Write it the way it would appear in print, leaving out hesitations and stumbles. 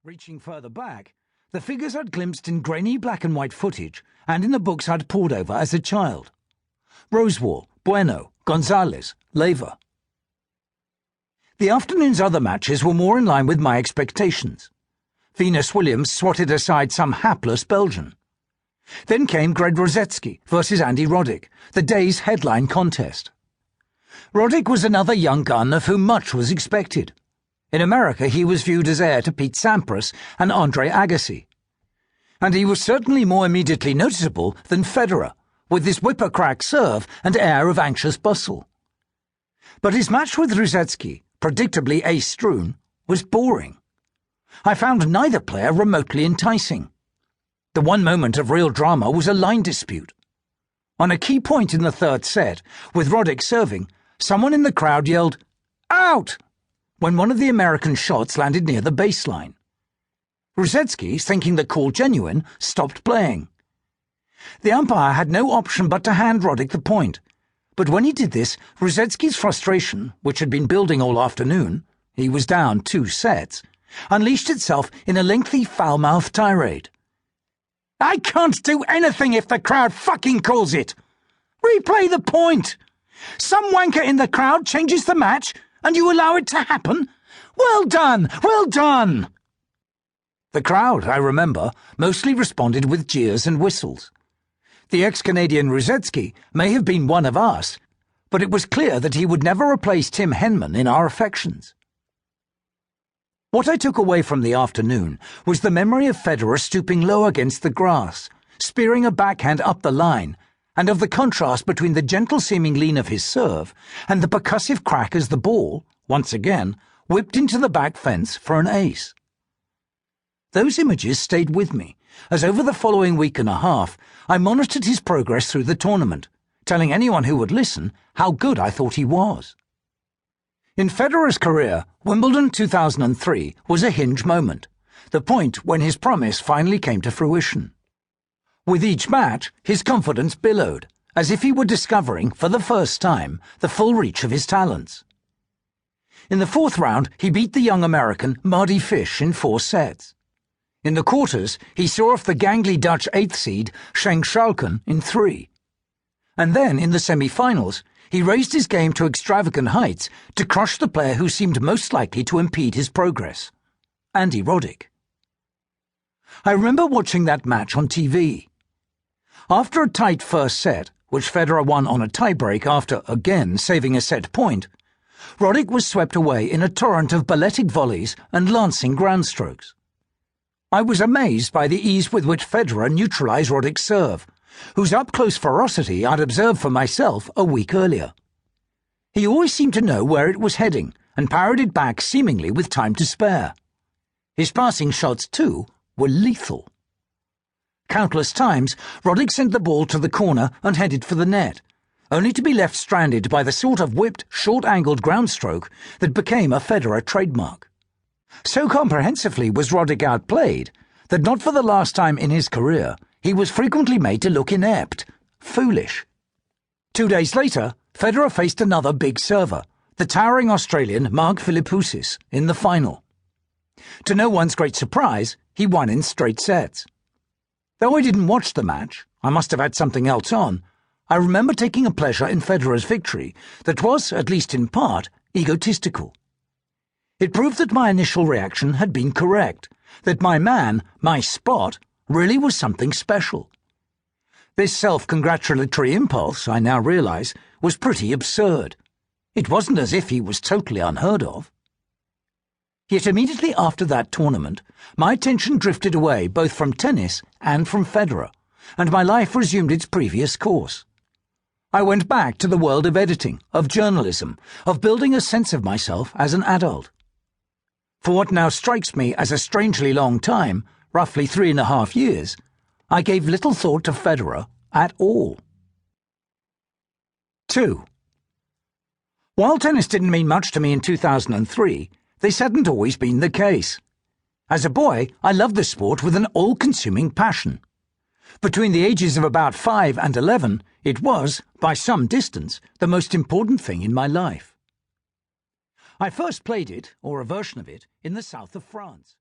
Reaching further back, the figures I'd glimpsed in grainy black and white footage and in the books I'd pored over as a child. Rosewall, Bueno, Gonzalez, Leyva. The afternoon's other matches were more in line with my expectations. Venus Williams swatted aside some hapless Belgian. Then came Greg Rosetsky versus Andy Roddick, the day's headline contest. Roddick was another young gun of whom much was expected. In America, he was viewed as heir to Pete Sampras and Andre Agassi. And he was certainly more immediately noticeable than Federer, with his whipper-crack serve and air of anxious bustle. But his match with Rosetsky, predictably ace-strewn, was boring. I found neither player remotely enticing. The one moment of real drama was a line dispute. On a key point in the third set, with Roddick serving, someone in the crowd yelled, "Out!" when one of the American shots landed near the baseline. Rosetsky, thinking the call genuine, stopped playing. The umpire had no option but to hand Roddick the point, but when he did this, Rosetsky's frustration, which had been building all afternoon — he was down 2 sets — unleashed itself in a lengthy foul-mouthed tirade. "I can't do anything if the crowd fucking calls it! Replay the point! Some wanker in the crowd changes the match, and you allow it to happen? Well done! Well done!" The crowd, I remember, mostly responded with jeers and whistles. The ex-Canadian Rosetsky may have been one of us, but it was clear that he would never replace Tim Henman in our affections. What I took away from the afternoon was the memory of Federer stooping low against the grass, spearing a backhand up the line, and of the contrast between the gentle-seeming lean of his serve and the percussive crack as the ball, once again, whipped into the back fence for an ace. Those images stayed with me, as over the following week and a half I monitored his progress through the tournament, telling anyone who would listen how good I thought he was. In Federer's career, Wimbledon 2003 was a hinge moment, the point when his promise finally came to fruition. With each match, his confidence billowed, as if he were discovering, for the first time, the full reach of his talents. In the 4th round, he beat the young American Mardy Fish in 4 sets. In the quarters, he saw off the gangly Dutch 8th seed Schenk Schalken in 3. And then, in the semi-finals, he raised his game to extravagant heights to crush the player who seemed most likely to impede his progress, Andy Roddick. I remember watching that match on TV. After a tight first set, which Federer won on a tiebreak after, again, saving a set point, Roddick was swept away in a torrent of balletic volleys and lancing ground strokes. I was amazed by the ease with which Federer neutralized Roddick's serve, whose up-close ferocity I'd observed for myself a week earlier. He always seemed to know where it was heading and parried it back seemingly with time to spare. His passing shots, too, were lethal. Countless times, Roddick sent the ball to the corner and headed for the net, only to be left stranded by the sort of whipped, short-angled ground stroke that became a Federer trademark. So comprehensively was Roddick outplayed that not for the last time in his career he was frequently made to look inept, foolish. 2 days later, Federer faced another big server, the towering Australian Mark Philippoussis, in the final. To no one's great surprise, he won in straight sets. Though I didn't watch the match, I must have had something else on, I remember taking a pleasure in Federer's victory that was, at least in part, egotistical. It proved that my initial reaction had been correct, that my man, my spot, really was something special. This self-congratulatory impulse, I now realize, was pretty absurd. It wasn't as if he was totally unheard of. Yet immediately after that tournament, my attention drifted away both from tennis and from Federer, and my life resumed its previous course. I went back to the world of editing, of journalism, of building a sense of myself as an adult. For what now strikes me as a strangely long time, roughly 3.5 years, I gave little thought to Federer at all. 2. While tennis didn't mean much to me in 2003, this hadn't always been the case. As a boy, I loved the sport with an all-consuming passion. Between the ages of about 5 and 11, it was, by some distance, the most important thing in my life. I first played it, or a version of it, in the south of France.